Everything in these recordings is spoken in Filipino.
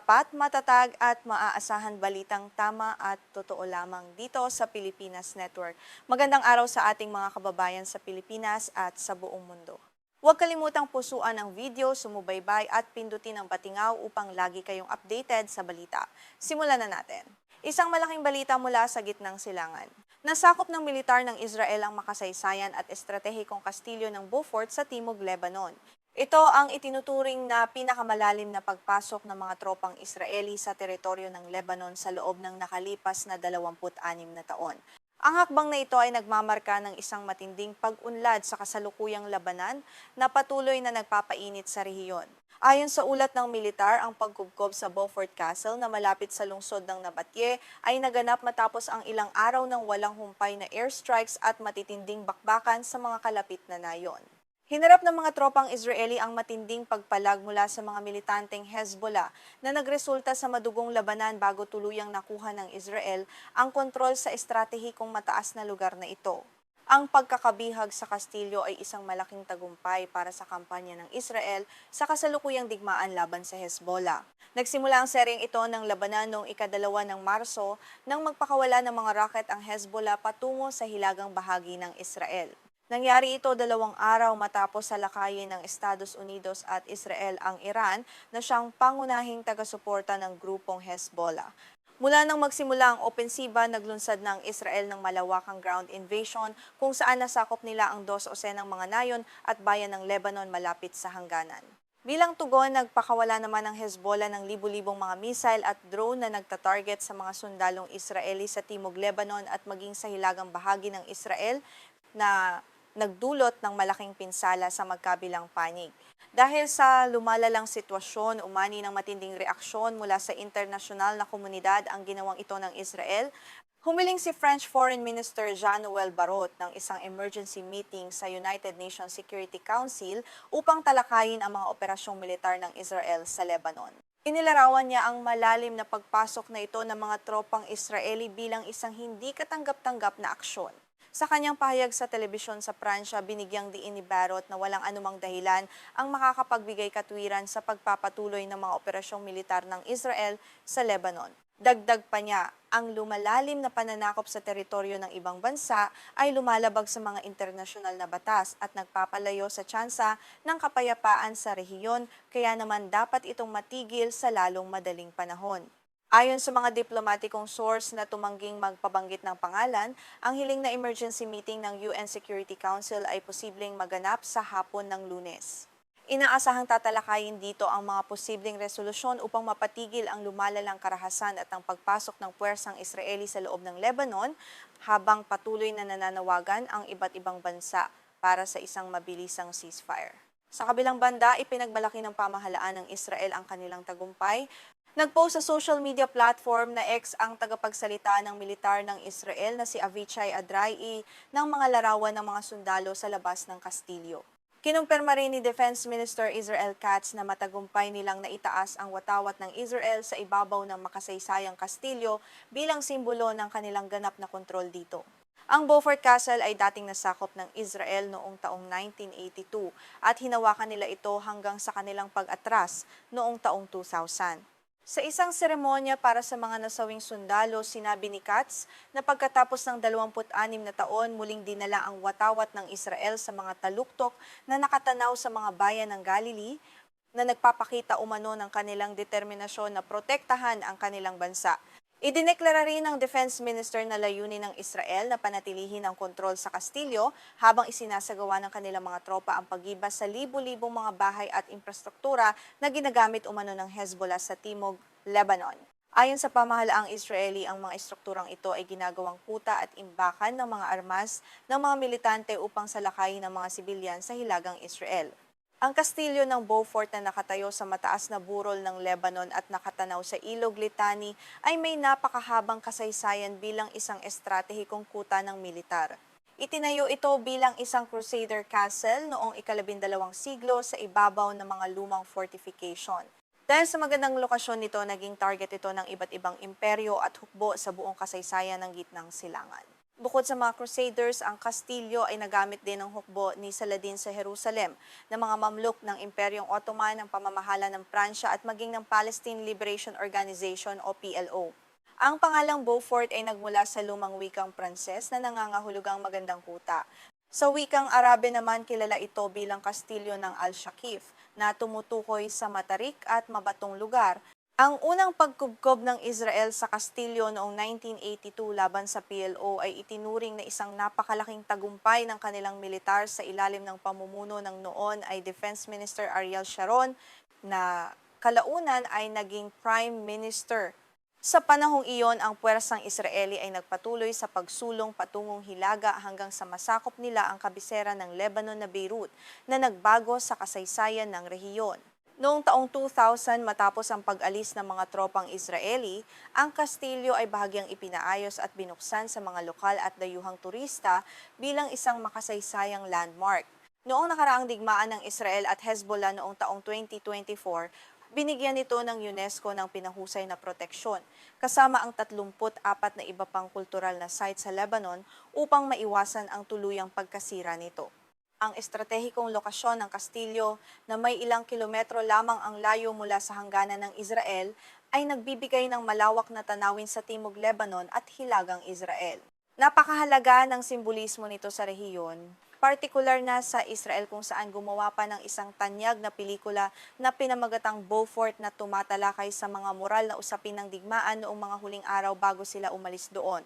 tapat, matatag at maaasahan balitang tama at totoo lamang dito sa Pilipinas Network. Magandang araw sa ating mga kababayan sa Pilipinas at sa buong mundo. Huwag kalimutang pusuan ang video, sumubaybay at pindutin ang patingaw upang lagi kayong updated sa balita. Simulan na natin. Isang malaking balita mula sa gitnang silangan. Nasakop ng militar ng Israel ang makasaysayan at estratehikong kastilyo ng Beaufort sa Timog Lebanon. Ito ang itinuturing na pinakamalalim na pagpasok ng mga tropang Israeli sa teritoryo ng Lebanon sa loob ng nakalipas na 26 na taon. Ang hakbang na ito ay nagmamarka ng isang matinding pag-unlad sa kasalukuyang labanan na patuloy na nagpapainit sa rehiyon. Ayon sa ulat ng militar, ang pagkubkob sa Beaufort Castle na malapit sa lungsod ng Nabatye ay naganap matapos ang ilang araw ng walang humpay na airstrikes at matitinding bakbakan sa mga kalapit na nayon. Hinarap ng mga tropang Israeli ang matinding pagpalag mula sa mga militanteng Hezbollah na nagresulta sa madugong labanan bago tuluyang nakuha ng Israel ang kontrol sa estratehikong mataas na lugar na ito. Ang pagkakabihag sa kastilyo ay isang malaking tagumpay para sa kampanya ng Israel sa kasalukuyang digmaan laban sa Hezbollah. Nagsimula ang seryeng ito ng labanan noong ika-2 ng Marso nang magpakawala ng mga rocket ang Hezbollah patungo sa hilagang bahagi ng Israel. Nangyari ito 2 araw matapos salakayin ng Estados Unidos at Israel ang Iran na siyang pangunahing taga-suporta ng grupong Hezbollah. Mula nang magsimula ang opensiba, naglunsad ng Israel ng malawakang ground invasion kung saan nasakop nila ang 2 ng mga nayon at bayan ng Lebanon malapit sa hangganan. Bilang tugon, nagpakawala naman ng Hezbollah ng libu-libong mga missile at drone na nagtatarget sa mga sundalong Israeli sa Timog Lebanon at maging sa hilagang bahagi ng Israel na nagdulot ng malaking pinsala sa magkabilang panig. Dahil sa lumalalang sitwasyon, umani ng matinding reaksyon mula sa internasyonal na komunidad ang ginawang ito ng Israel, humiling si French Foreign Minister Jean-Noël Barrot ng isang emergency meeting sa United Nations Security Council upang talakayin ang mga operasyong militar ng Israel sa Lebanon. Inilarawan niya ang malalim na pagpasok na ito ng mga tropang Israeli bilang isang hindi katanggap-tanggap na aksyon. Sa kanyang pahayag sa telebisyon sa Pransya, binigyang diin ni Barrot na walang anumang dahilan ang makakapagbigay katwiran sa pagpapatuloy ng mga operasyong militar ng Israel sa Lebanon. Dagdag pa niya, ang lumalalim na pananakop sa teritoryo ng ibang bansa ay lumalabag sa mga internasyonal na batas at nagpapalayo sa tsansa ng kapayapaan sa rehiyon, kaya naman dapat itong matigil sa lalong madaling panahon. Ayon sa mga diplomatikong source na tumangging magpabanggit ng pangalan, ang hiling na emergency meeting ng UN Security Council ay posibleng maganap sa hapon ng Lunes. Inaasahang tatalakayin dito ang mga posibleng resolusyon upang mapatigil ang lumalalang karahasan at ang pagpasok ng puwersang Israeli sa loob ng Lebanon habang patuloy na nananawagan ang iba't ibang bansa para sa isang mabilisang ceasefire. Sa kabilang banda, ipinagmalaki ng pamahalaan ng Israel ang kanilang tagumpay. Nagpost sa social media platform na X ang tagapagsalita ng militar ng Israel na si Avichai Adrai ng mga larawan ng mga sundalo sa labas ng kastilyo. Kinumpirma rin ni Defense Minister Israel Katz na matagumpay nilang naitaas ang watawat ng Israel sa ibabaw ng makasaysayang kastilyo bilang simbolo ng kanilang ganap na kontrol dito. Ang Beaufort Castle ay dating nasakop ng Israel noong taong 1982 at hinawakan nila ito hanggang sa kanilang pag-atras noong taong 2000. Sa isang seremonya para sa mga nasawing sundalo, sinabi ni Katz na pagkatapos ng 26 na taon, muling dinala ang watawat ng Israel sa mga taluktok na nakatanaw sa mga bayan ng Galilee na nagpapakita umano ng kanilang determinasyon na protektahan ang kanilang bansa. Idineklara rin ng Defense Minister na layunin ng Israel na panatilihin ang kontrol sa kastilyo habang isinasagawa ng kanilang mga tropa ang paggibas sa libu-libong mga bahay at infrastruktura na ginagamit umano ng Hezbollah sa Timog, Lebanon. Ayon sa pamahalaang Israeli, ang mga estrukturang ito ay ginagawang kuta at imbakan ng mga armas ng mga militante upang salakayin ng mga sibilyan sa hilagang Israel. Ang kastilyo ng Beaufort na nakatayo sa mataas na burol ng Lebanon at nakatanaw sa Ilog Litani ay may napakahabang kasaysayan bilang isang estratehikong kuta ng militar. Itinayo ito bilang isang Crusader Castle noong ika-12 siglo sa ibabaw ng mga lumang fortification. Dahil sa magandang lokasyon nito, naging target ito ng iba't ibang imperyo at hukbo sa buong kasaysayan ng gitnang silangan. Bukod sa mga Crusaders, ang Kastilyo ay nagamit din ng hukbo ni Saladin sa Jerusalem ng mga mamluk ng Imperyong Ottoman ng pamamahala ng Pransya at maging ng Palestine Liberation Organization o PLO. Ang pangalang Beaufort ay nagmula sa lumang wikang Pranses na nangangahulugang magandang kuta. Sa wikang Arabe naman kilala ito bilang Kastilyo ng Al-Shakif na tumutukoy sa matarik at mabatong lugar. Ang unang pagkubkob ng Israel sa Kastilyo noong 1982 laban sa PLO ay itinuring na isang napakalaking tagumpay ng kanilang militar sa ilalim ng pamumuno ng noon ay Defense Minister Ariel Sharon na kalaunan ay naging Prime Minister. Sa panahong iyon, ang puwersang Israeli ay nagpatuloy sa pagsulong patungong Hilaga hanggang sa masakop nila ang kabisera ng Lebanon na Beirut na nagbago sa kasaysayan ng rehiyon. Noong taong 2000 matapos ang pag-alis ng mga tropang Israeli, ang Kastilyo ay bahagyang ipinaayos at binuksan sa mga lokal at dayuhang turista bilang isang makasaysayang landmark. Noong nakaraang digmaan ng Israel at Hezbollah noong taong 2024, binigyan nito ng UNESCO ng pinahusay na proteksyon, kasama ang 34 na iba pang kultural na site sa Lebanon upang maiwasan ang tuluyang pagkasira nito. Ang estratehikong lokasyon ng Kastilyo na may ilang kilometro lamang ang layo mula sa hangganan ng Israel ay nagbibigay ng malawak na tanawin sa Timog Lebanon at Hilagang Israel. Napakahalaga ng simbolismo nito sa rehiyon, partikular na sa Israel kung saan gumawa pa ng isang tanyag na pelikula na pinamagatang Beaufort na tumatalakay sa mga moral na usapin ng digmaan noong mga huling araw bago sila umalis doon.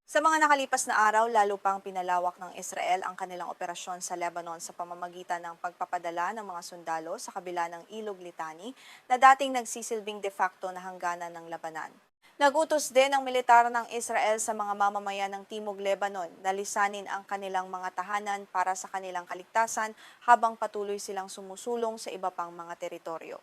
Sa mga nakalipas na araw, lalo pang pinalawak ng Israel ang kanilang operasyon sa Lebanon sa pamamagitan ng pagpapadala ng mga sundalo sa kabila ng Ilog Litani na dating nagsisilbing de facto na hangganan ng labanan. Nagutos din ang militar ng Israel sa mga mamamayan ng Timog Lebanon na lisanin ang kanilang mga tahanan para sa kanilang kaligtasan habang patuloy silang sumusulong sa iba pang mga teritoryo.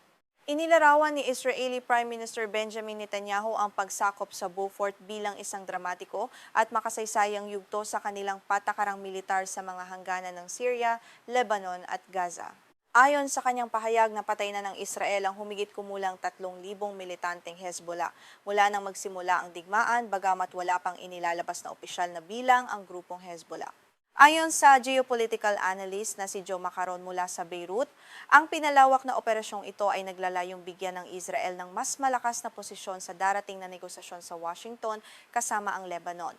Inilarawan ni Israeli Prime Minister Benjamin Netanyahu ang pagsakop sa Beaufort bilang isang dramatiko at makasaysayang yugto sa kanilang patakarang militar sa mga hangganan ng Syria, Lebanon at Gaza. Ayon sa kanyang pahayag, napatay na ng Israel ang humigit kumulang 3,000 militanteng Hezbollah mula nang magsimula ang digmaan, bagamat wala pang inilalabas na opisyal na bilang ang grupong Hezbollah. Ayon sa geopolitical analyst na si Joe Macaron mula sa Beirut, ang pinalawak na operasyong ito ay naglalayong bigyan ng Israel ng mas malakas na posisyon sa darating na negosasyon sa Washington kasama ang Lebanon.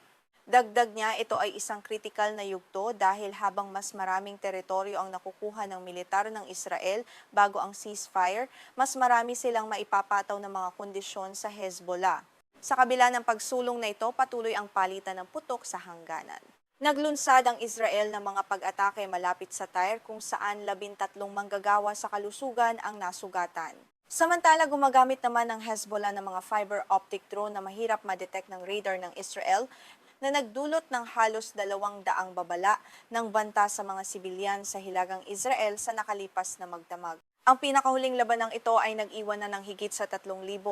Dagdag niya, ito ay isang kritikal na yugto dahil habang mas maraming teritoryo ang nakukuha ng militar ng Israel bago ang ceasefire, mas marami silang maipapataw ng mga kondisyon sa Hezbollah. Sa kabila ng pagsulong na ito, patuloy ang palitan ng putok sa hangganan. Naglunsad ang Israel ng mga pag-atake malapit sa Tyre kung saan 13 manggagawa sa kalusugan ang nasugatan. Samantala, gumagamit naman ng Hezbollah ng mga fiber optic drone na mahirap ma-detect ng radar ng Israel na nagdulot ng halos 200 babala ng banta sa mga sibilyan sa Hilagang Israel sa nakalipas na magdamag. Ang pinakahuling labanang ito ay nag-iwan na ng higit sa 3,300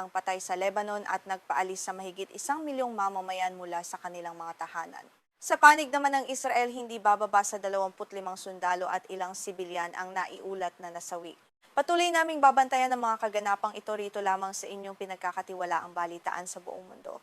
patay sa Lebanon at nagpaalis sa mahigit 1 milyong mamamayan mula sa kanilang mga tahanan. Sa panig naman ng Israel, hindi bababa sa 25 sundalo at ilang sibilyan ang naiulat na nasawi. Patuloy naming babantayan ang mga kaganapang ito rito lamang sa inyong pinagkakatiwalaang balitaan sa buong mundo.